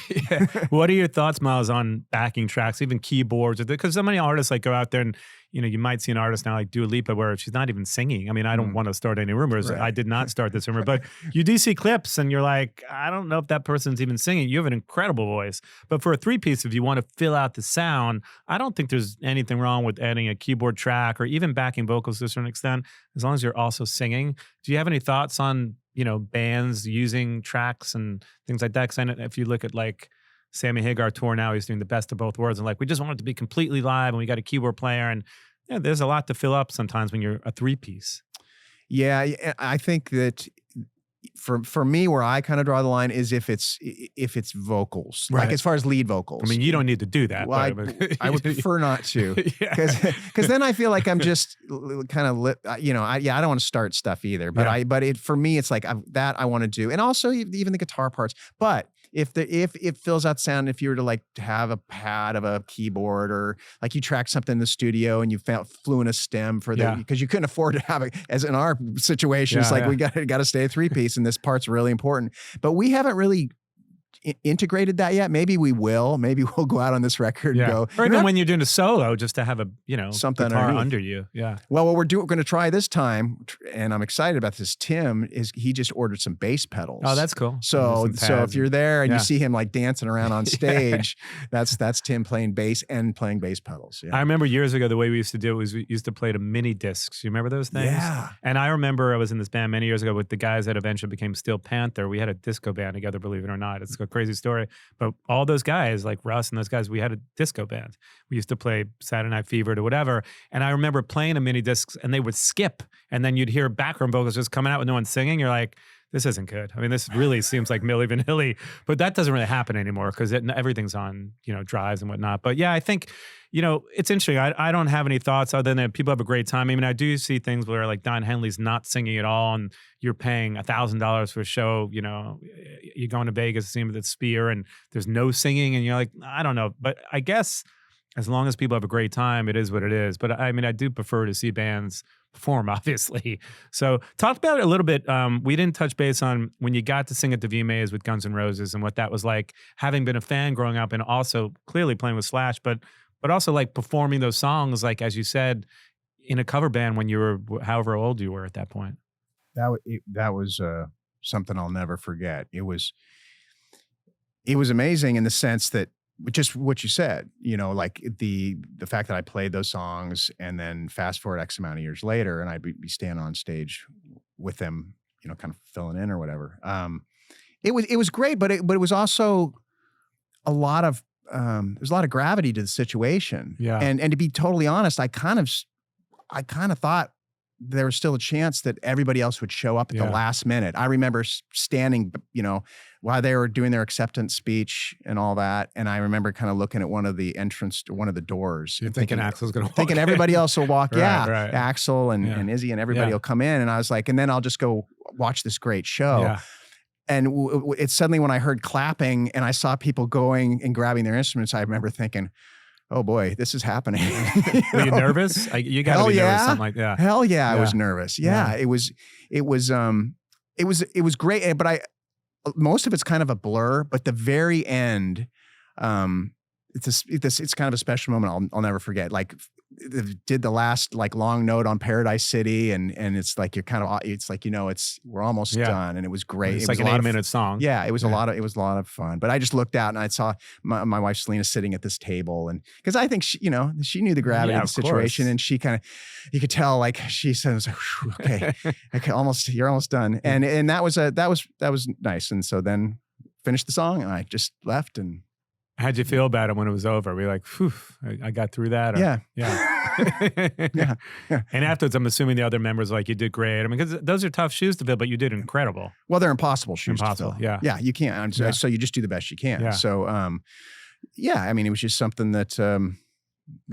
What are your thoughts, Myles, on backing tracks, even keyboards? Because so many artists go out there and, you might see an artist now like Dua Lipa where she's not even singing. I mean, I don't want to start any rumors. Right. I did not start this rumor, but you do see clips and you're like, I don't know if that person's even singing. You have an incredible voice. But for a 3-piece, if you want to fill out the sound, I don't think there's anything wrong with adding a keyboard track or even backing vocals to a certain extent, as long as you're also singing. Do you have any thoughts on bands using tracks and things like that? Because if you look at Sammy Hagar tour now, he's doing the best of both worlds. And we just want it to be completely live and we got a keyboard player. And there's a lot to fill up sometimes when you're a 3-piece. Yeah, I think that for me, where I kind of draw the line is if it's vocals, like as far as lead vocals. I mean, you don't need to do that. Well, I would prefer not to, because then I feel like I'm just kind of I don't want to start stuff either. But for me, it's like that I want to do, and also even the guitar parts. But if it fills out sound, if you were to have a pad of a keyboard or you track something in the studio and you flew in a stem for because you couldn't afford to have it, as in our situation, it's we got to stay a 3-piece and this part's really important. But we haven't really integrated that yet. Maybe we will. Maybe we'll go out on this record and go. Or even when you're doing a solo, just to have a something guitar under you. Yeah. Well, what we're going to try this time, and I'm excited about this. Tim he just ordered some bass pedals. Oh, that's cool. So if you're there and you see him dancing around on stage, that's Tim playing bass and playing bass pedals. Yeah. I remember years ago the way we used to do it was we used to play to mini discs. You remember those things? Yeah. And I remember I was in this band many years ago with the guys that eventually became Steel Panther. We had a disco band together, believe it or not. It's a crazy story. But all those guys, like Russ and those guys, we had a disco band. We used to play Saturday Night Fever to whatever. And I remember playing a mini discs and they would skip. And then you'd hear background vocals just coming out with no one singing. You're like, this isn't good. I mean, this really seems like Milli Vanilli, but that doesn't really happen anymore because everything's on, drives and whatnot. But yeah, I think, it's interesting. I don't have any thoughts other than people have a great time. I mean, I do see things where Don Henley's not singing at all and you're paying $1,000 for a show, you're going to Vegas to see him at the Sphere and there's no singing and you're like, I don't know. But I guess as long as people have a great time, it is what it is. But I mean, I do prefer to see bands perform, obviously. So talk about it a little bit. We didn't touch base on when you got to sing at the VMAs with Guns N' Roses and what that was like, having been a fan growing up and also clearly playing with Slash, but also performing those songs, as you said, in a cover band when you were however old you were at that point. That was something I'll never forget. It was amazing in the sense that just what you said, the fact that I played those songs and then fast forward X amount of years later and I'd be standing on stage with them, kind of filling in or whatever. It was great, but it was also a lot of there's a lot of gravity to the situation. Yeah. And to be totally honest, I kind of thought there was still a chance that everybody else would show up at the last minute. I remember standing, while they were doing their acceptance speech and all that. And I remember kind of looking at one of the doors. You're thinking Axl's going to walk thinking everybody else will walk. Right. Axl and Izzy and everybody will come in. And I was like, and then I'll just go watch this great show. Yeah. And it's suddenly when I heard clapping and I saw people going and grabbing their instruments, I remember thinking, oh boy, this is happening. Were you nervous? You got to be nervous. Something like that. Hell yeah, I was nervous. Yeah, it was great. But most of it's kind of a blur. But the very end, it's kind of a special moment. I'll never forget. Did the last long note on Paradise City, and it's you're kind of we're almost done, and it was great. It's it was an 8-minute song. Yeah, it was a lot of fun. But I just looked out and I saw my wife Selena sitting at this table, and because I think she knew the gravity of the situation, and she kind of you could tell she said, okay, you're almost done, and that was nice. And so then finished the song, and I just left and. How'd you feel about it when it was over? Were you like, phew, I got through that? Or, yeah. Yeah. And afterwards, I'm assuming the other members were like, you did great. I mean, because those are tough shoes to fill, but you did incredible. Well, they're impossible shoes to fill. Yeah. Yeah, you can't. So you just do the best you can. Yeah. So, yeah, I mean, it was just something that,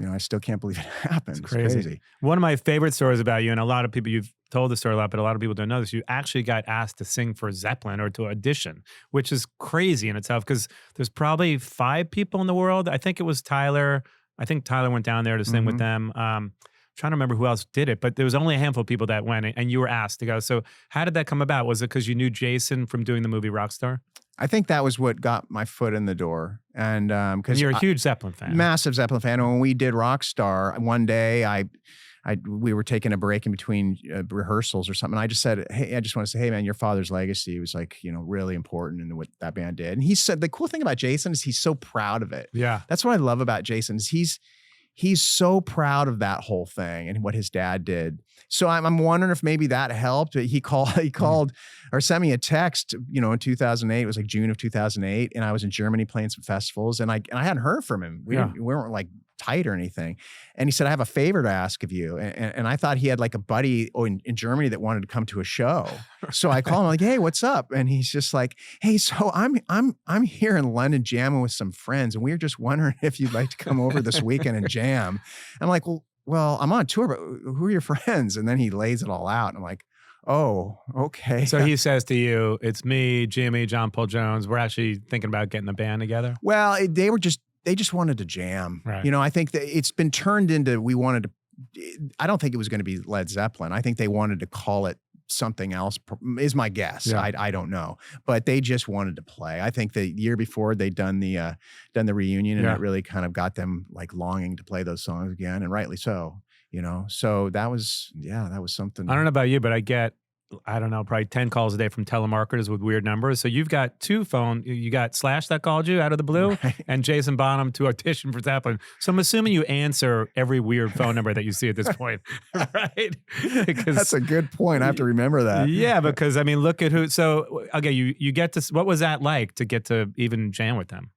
I still can't believe it happened. It's crazy. One of my favorite stories about you, and a lot of people, you've told the story a lot, but a lot of people don't know this, you actually got asked to sing for Zeppelin or to audition, which is crazy in itself because there's probably 5 people in the world. I think it was Tyler. I think Tyler went down there to sing with them. Trying to remember who else did it, but there was only a handful of people that went, and you were asked to go. So how did that come about? Was it because you knew Jason from doing the movie Rockstar? I think that was what got my foot in the door. And because you're a huge Zeppelin fan. Massive Zeppelin fan. And when we did Rockstar, one day we were taking a break in between rehearsals or something. I just said, hey, I just want to say, hey man, your father's legacy was like, really important in what that band did. And he said, the cool thing about Jason is he's so proud of it. Yeah. That's what I love about Jason is he's so proud of that whole thing and what his dad did. So I'm wondering if maybe that helped. He called or sent me a text, in 2008. It was like June of 2008. And I was in Germany playing some festivals and I hadn't heard from him. We weren't like tight or anything. And he said, I have a favor to ask of you. And I thought he had like a buddy in Germany that wanted to come to a show. So I called him like, hey, what's up? And he's just like, hey, so I'm here in London jamming with some friends. And we were just wondering if you'd like to come over this weekend and jam. I'm like, well, I'm on tour, but who are your friends? And then he lays it all out. And I'm like, oh, okay. So he says to you, it's me, Jimmy, John Paul Jones. We're actually thinking about getting the band together. Well, they just wanted to jam. Right. I think that it's been turned into, I don't think it was going to be Led Zeppelin. I think they wanted to call it something else, is my guess. Yeah. I don't know, but they just wanted to play. I think the year before they'd done the reunion and it really kind of got them like longing to play those songs again, and rightly so, so that was something. I don't know about you, but I get, I don't know, probably 10 calls a day from telemarketers with weird numbers. So you've got 2 phone, you got Slash that called you out of the blue and Jason Bonham to audition for Zeppelin. So I'm assuming you answer every weird phone number that you see at this point, right? That's a good point. I have to remember that. Yeah, because I mean, look at who, so okay, you get to, what was that like to get to even jam with them?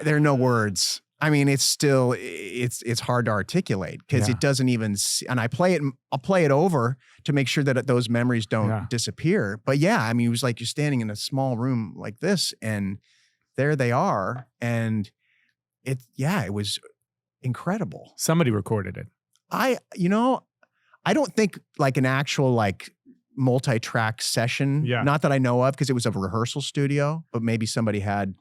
There are no words. I mean, it's still, it's hard to articulate because it doesn't even, and I'll play it over to make sure that those memories don't disappear. But yeah, I mean, it was like you're standing in a small room like this and there they are. And it was incredible. Somebody recorded it. I don't think like an actual like multi-track session, not that I know of, because it was a rehearsal studio, but maybe somebody had,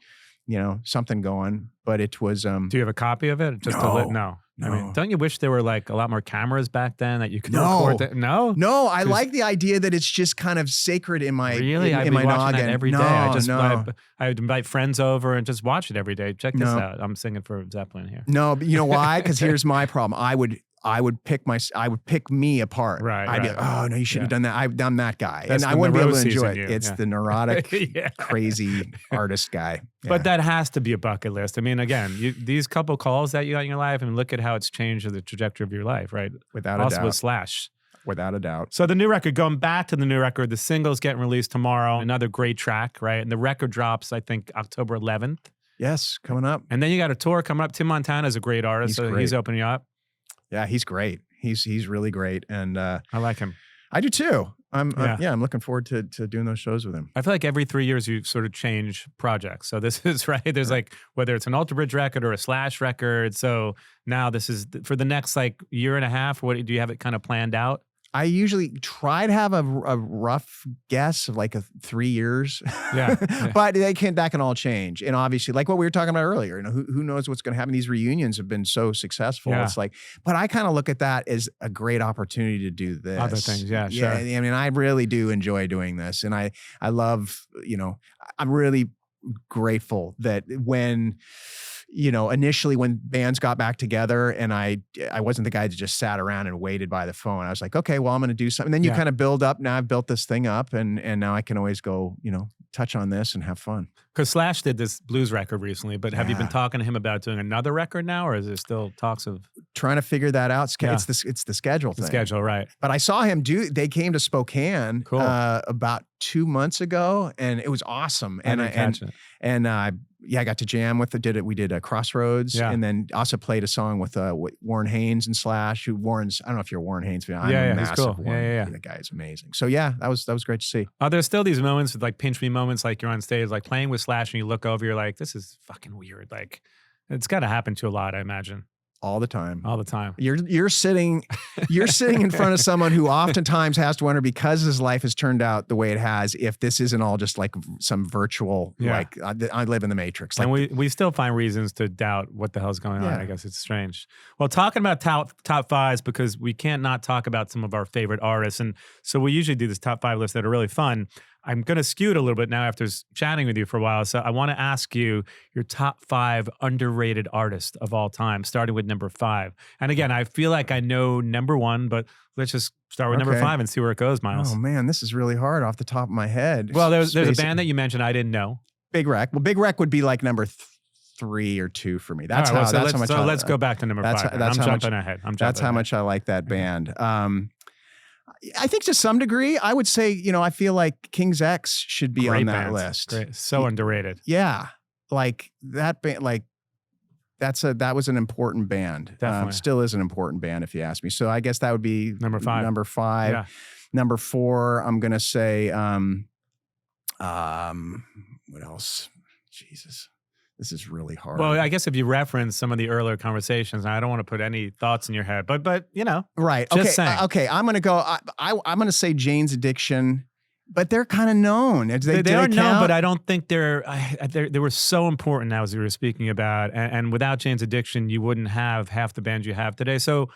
something going, but it was, do you have a copy of it? Just no. I mean, don't you wish there were like a lot more cameras back then that you could record that? No? No, I like the idea that it's just kind of sacred in my, in my noggin. That every day. I would invite friends over and just watch it every day. Check this out. I'm singing for Zeppelin here. No, but you know why? Because here's my problem. I would pick me apart. Right. I'd be like, oh no, you should have done that. I'm that guy. That's and I wouldn't be able to enjoy it. It's the neurotic, crazy artist guy. Yeah. But that has to be a bucket list. I mean, again, these couple calls that you got in your life, and look at how it's changed the trajectory of your life, right? Without a doubt. Also with Slash. Without a doubt. So the new record, going back to the new record, the single's getting released tomorrow. Another great track, right? And the record drops, I think, October 11th. Yes, coming up. And then you got a tour coming up. Tim Montana's a great artist, he's opening you up. Yeah, he's great. He's really great, and I like him. I do too. I'm looking forward to doing those shows with him. I feel like every 3 years you sort of change projects. So this is right. There's like whether it's an Alter Bridge record or a Slash record. So now this is for the next like year and a half. What do you have it kind of planned out? I usually try to have a rough guess of like 3 years. Yeah. But that can all change. And obviously, like what we were talking about earlier, who knows what's going to happen? These reunions have been so successful. Yeah. It's like, but I kind of look at that as a great opportunity to do this. Other things, yeah, sure. Yeah, I mean, I really do enjoy doing this. And I love, I'm really grateful that when initially when bands got back together and I wasn't the guy that just sat around and waited by the phone. I was like, okay, well, I'm going to do something. And then you kind of build up. Now I've built this thing up and now I can always go, touch on this and have fun. Because Slash did this blues record recently, but have you been talking to him about doing another record now, or is there still talks of trying to figure that out? It's the schedule thing. The schedule, right. But I saw him they came to Spokane about 2 months ago and it was awesome. And I got to jam with we did a Crossroads, and then also played a song with Warren Haynes and Slash. I don't know if you're a Warren Haynes fan. I'm a massive cool. Warren. The guy is amazing. So yeah, that was great to see. Are there still these moments with like pinch me moments, like you're on stage, like playing with Slash, and you look over, you're like, this is fucking weird. Like, it's got to happen to a lot, I imagine. All the time. All the time. You're sitting in front of someone who oftentimes has to wonder, because his life has turned out the way it has, if this isn't all just like some virtual, like I live in the Matrix. Like, and we still find reasons to doubt what the hell's going on. I guess it's strange. Well, talking about top fives, because we can't not talk about some of our favorite artists. And so we usually do this top 5 list that are really fun. I'm going to skew it a little bit now after chatting with you for a while. So I want to ask you your top 5 underrated artists of all time, starting with number 5. And again, I feel like I know number 1, but let's just start with number 5 and see where it goes, Myles. Oh man, this is really hard off the top of my head. Well, there's a band that you mentioned I didn't know. Big Wreck. Well, Big Wreck would be like number 3 or 2 for me. That's how much. So let's go back to number 5. I'm jumping ahead. That's how much I like that band. I think to some degree, I would say, I feel like King's X should be on that list. Great. So underrated. Yeah. Like that band, like that was an important band. Definitely. Still is an important band if you ask me. So I guess that would be number 5. Number 5. Yeah. Number 4, I'm going to say, what else? Jesus. This is really hard. Well, I guess if you reference some of the earlier conversations, I don't want to put any thoughts in your head, but right. Just okay. saying. Okay. I'm gonna go. I'm gonna say Jane's Addiction, but they're kind of known. They are known, but I don't think they were so important now, as we were speaking about. And without Jane's Addiction, you wouldn't have half the band you have today. So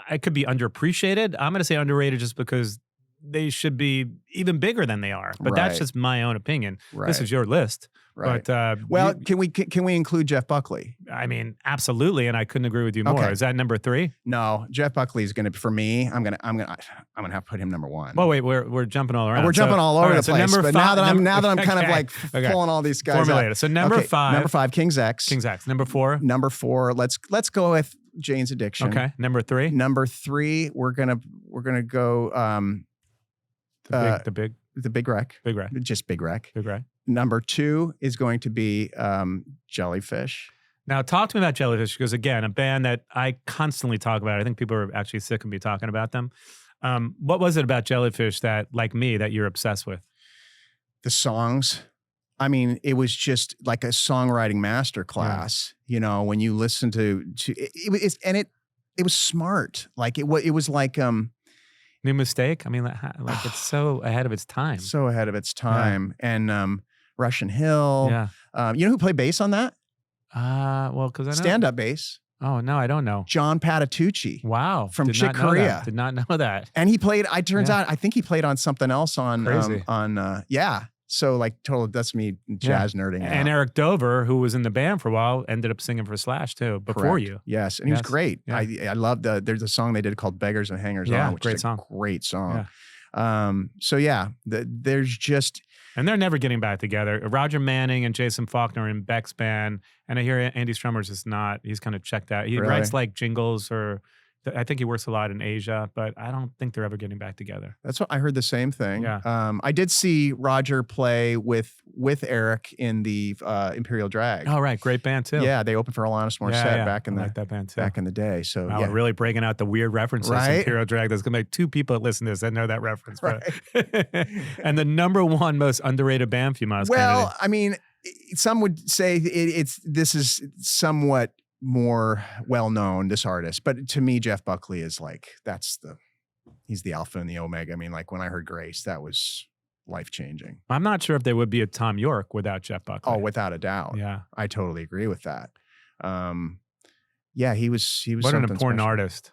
I could be underappreciated. I'm gonna say underrated just because they should be even bigger than they are. But that's just my own opinion. Right. This is your list. Right. But can we include Jeff Buckley? I mean, absolutely, and I couldn't agree with you more. Okay. Is that number 3? No, Jeff Buckley is going to, for me, I'm gonna have to put him number 1. Well, wait, we're jumping all around. We're jumping all over the place. Number but 5, now that I'm kind of like pulling all these guys formulated. out. So number 5. Number 5, King's X. King's X. Number 4. Number 4. Let's go with Jane's Addiction. Okay. Number 3. Number 3. We're gonna go. The Big Wreck. Big Wreck. Just Big Wreck. Big Wreck. Number 2 is going to be Jellyfish. Now, talk to me about Jellyfish, because again, a band that I constantly talk about. I think people are actually sick of me talking about them. What was it about Jellyfish that, like me, that you're obsessed with? The songs. I mean, it was just like a songwriting masterclass. Yeah. When you listen to it was smart. Like it was like New Mistake. I mean, like it's so ahead of its time. So ahead of its time. Yeah. And Russian Hill. Yeah. You know who played bass on that? Well, because I know. Stand-up bass. Oh, no, I don't know. John Patitucci. Wow. From Chick Corea. Did not know that. And he played, turns out, I think he played on something else on, Crazy. Yeah. So like that's me jazz nerding out. And Eric Dover, who was in the band for a while, ended up singing for Slash too, before you. Yes. And he was great. Yeah. I love there's a song they did called Beggars and Hangers On, which is a great song. Yeah. So yeah, there's just... And they're never getting back together. Roger Manning and Jason Faulkner in Beck's band. And I hear Andy Strummer's just not, he's kind of checked out. He writes like jingles, or I think he works a lot in Asia, but I don't think they're ever getting back together. That's what I heard, the same thing. Yeah. I did see Roger play with Eric in the Imperial Drag. Oh, right. Great band too. Yeah. They opened for Alanis Morissette back in that band too. Back in the day. So wow, we're really breaking out the weird references. Right? Imperial Drag. There's going to be 2 people that listen to this that know that reference. Right. And the number 1 most underrated band for you, Myles Kennedy. Well, I mean, some would say this is somewhat more well-known, this artist, but to me, Jeff Buckley is like, he's the alpha and the omega. I mean, like when I heard Grace, that was life-changing. I'm not sure if there would be a Tom York without Jeff Buckley. Oh, without a doubt. Yeah. I totally agree with that. Yeah, he was what an important artist.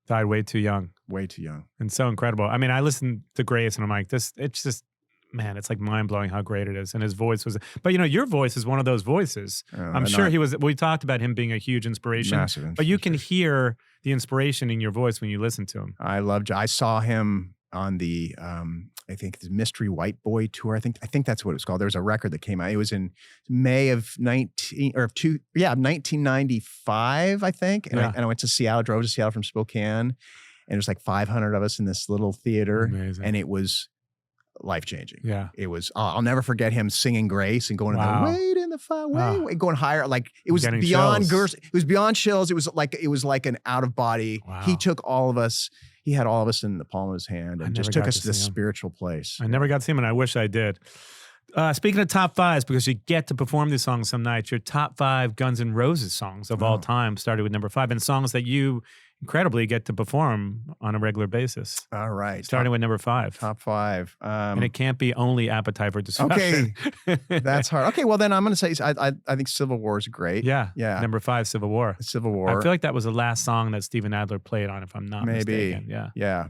Died way too young. Way too young. And so incredible. I mean, I listened to Grace and I'm like, it's just, man, it's like mind-blowing how great it is. And his voice was, but your voice is one of those voices. I'm sure we talked about him being a huge inspiration. Massive. But you can hear the inspiration in your voice when you listen to him. I saw him on the, I think the Mystery White Boy tour. I think that's what it was called. There was a record that came out. It was in May of 1995, I think. And, I went to Seattle, drove to Seattle from Spokane. And there's like 500 of us in this little theater. Amazing. And it was life-changing. Yeah. It was, I'll never forget him singing Grace and going, wait in the fire, wait, going higher. Like it was beyond chills. It was beyond chills. It was like an out of body. Wow. He took all of us. He had all of us in the palm of his hand and just took us to this spiritual place. I never got to see him, and I wish I did. Speaking of top fives, because you get to perform these songs some nights, your top 5 Guns N' Roses songs of all time started with number 5, and songs that you incredibly get to perform on a regular basis. All right. Starting with number 5. Top 5. And it can't be only Appetite for Destruction. Okay. That's hard. Okay, well then I'm going to say, I think Civil War is great. Yeah. Yeah. Number 5, Civil War. Civil War. I feel like that was the last song that Steven Adler played on, if I'm not mistaken. Yeah. Yeah.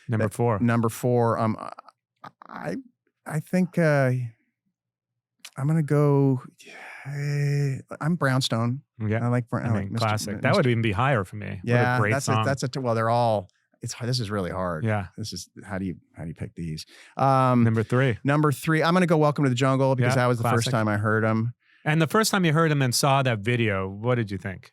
Number 4. Number 4. I think I'm gonna go. I'm Brownstone. Yeah, I like Brown. I mean, classic. That would even be higher for me. Yeah, what a great song. Well, they're all. It's hard. This is really hard. Yeah. This is how do you pick these? Number 3. Number 3. I'm gonna go Welcome to the Jungle because that was the first time I heard him. And the first time you heard him and saw that video, what did you think?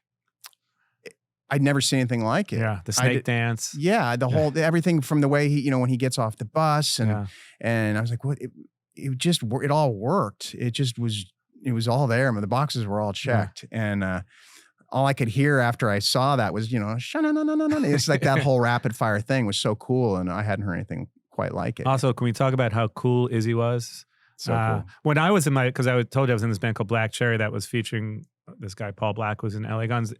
I'd never seen anything like it. Yeah, the snake dance. Yeah, the whole everything from the way he, when he gets off the bus and I was like, what? It all worked. It was all there. I mean, the boxes were all checked, and all I could hear after I saw that was, it's like that whole rapid fire thing was so cool, and I hadn't heard anything quite like it. Also, can we talk about how cool Izzy was? So cool. When I was because I told you I was in this band called Black Cherry that was featuring this guy Paul Black, who was in LA Guns.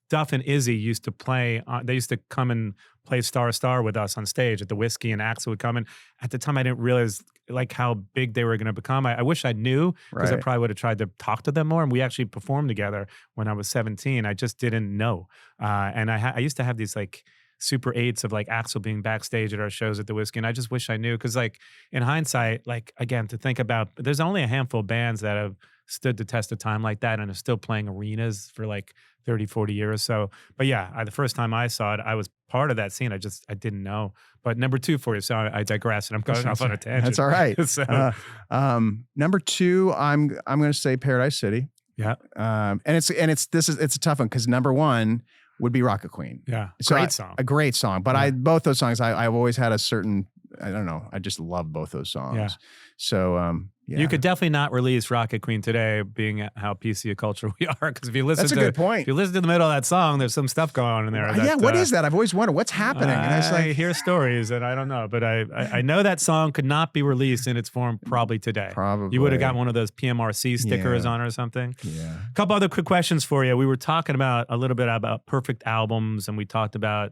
Duff and Izzy used to play. They used to come and play Star with us on stage at the Whiskey, and Axl would come. And at the time, I didn't realize like how big they were going to become. I wish I knew, because I probably would have tried to talk to them more. And we actually performed together when I was 17. I just didn't know. And I used to have these like Super 8s of like Axl being backstage at our shows at the Whiskey, and I just wish I knew, because like in hindsight, like again, to think about, there's only a handful of bands that have stood the test of time like that and are still playing arenas for like 30, 40 years. So, but yeah, the first time I saw it, I was part of that scene. I didn't know. But number 2 for you. So I digress, and I'm going off on a tangent. That's all right. So, number 2, I'm going to say Paradise City. Yeah. And it's a tough one, because number 1 would be Rocket Queen. Yeah. So great song. A great song. But both those songs, I've always had a certain, I don't know, I just love both those songs. Yeah. So, yeah. You could definitely not release Rocket Queen today, being how PC a culture we are. Because if you listen That's a good point. If you listen to the middle of that song, there's some stuff going on in there. Yeah, what is that? I've always wondered what's happening. And I hear stories, and I don't know, but I know that song could not be released in its form probably today. Probably. You would have got one of those PMRC stickers on it or something. Yeah. A couple other quick questions for you. We were talking about a little bit about perfect albums, and we talked about,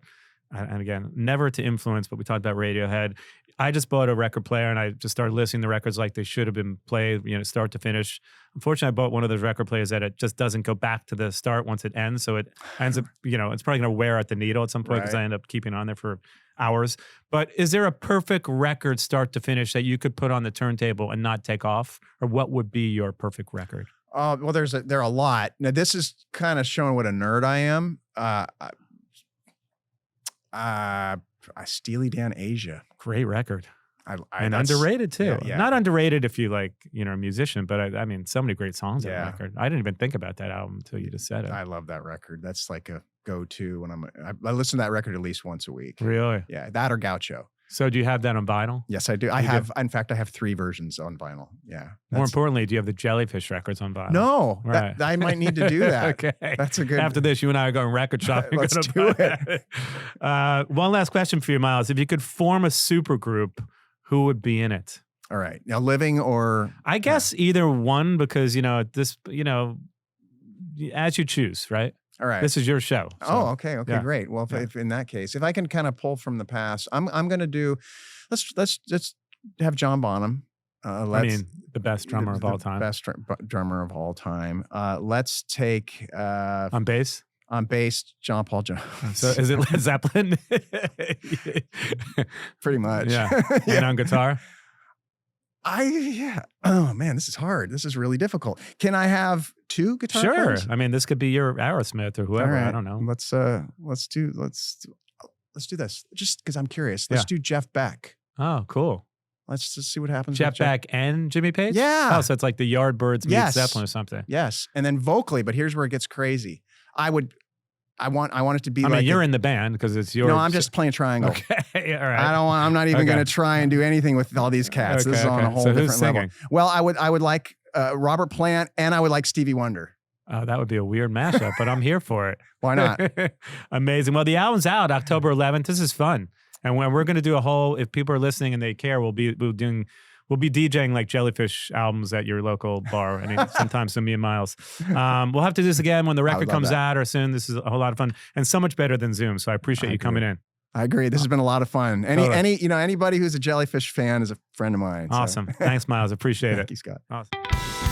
and again, never to influence, but we talked about Radiohead. I just bought a record player, and I just started listening to records like they should have been played, start to finish. Unfortunately, I bought one of those record players that it just doesn't go back to the start once it ends. So it ends up, it's probably going to wear at the needle at some point, because I end up keeping it on there for hours. But is there a perfect record start to finish that you could put on the turntable and not take off? Or what would be your perfect record? Well, there are a lot. Now, this is kind of showing what a nerd I am. Steely Dan Asia. Great record. And that's underrated too. Yeah. Not underrated if you like, a musician, but I mean, so many great songs on that record. I didn't even think about that album until you just said it. I love that record. That's like a go-to when I listen to that record at least once a week. Really? Yeah, that or Gaucho. So do you have that on vinyl? Yes, I do. In fact, I have 3 versions on vinyl. Yeah. More importantly, do you have the Jellyfish records on vinyl? No. Right. I might need to do that. Okay. That's a good. After this, you and I are going record shopping. Let's do it. One last question for you, Myles. If you could form a supergroup, who would be in it? All right. Now, living or? I guess either one, because, as you choose, right? All right. This is your show. So. Oh, okay. Okay, great. Well, if in that case, if I can kind of pull from the past, I'm going to do, let's have John Bonham. The best drummer of all time. Best drummer of all time. Let's take on bass. On bass, John Paul Jones. So is it Led Zeppelin? Pretty much. Yeah. And on guitar. Oh man, this is hard. This is really difficult. Can I have 2 guitar players? I mean, this could be your Aerosmith or whoever. Right. I don't know. Let's do this. Just because I'm curious. Let's do Jeff Beck. Oh, cool. Let's just see what happens. Jeff Beck and Jimmy Page? Yeah. Oh, so it's like the Yardbirds meets Zeppelin or something. Yes. And then vocally, but here's where it gets crazy. I would I want it to be. I like mean, you're in the band because it's your. No, I'm just playing triangle. Okay, all right. I'm not even going to try and do anything with all these cats. This is on a whole different level. Well, I would like Robert Plant, and I would like Stevie Wonder. Oh, that would be a weird mashup, but I'm here for it. Why not? Amazing. Well, the album's out October 11th. This is fun. And when we're going to do a whole, if people are listening and they care, we'll be DJing like Jellyfish albums at your local bar. Sometimes to me and Myles. We'll have to do this again when the record comes out or soon. This is a whole lot of fun and so much better than Zoom. So I appreciate you coming in. I agree. This has been a lot of fun. Anybody who's a Jellyfish fan is a friend of mine. Awesome. So. Thanks, Myles. Appreciate it. Thank you, Scott. Awesome.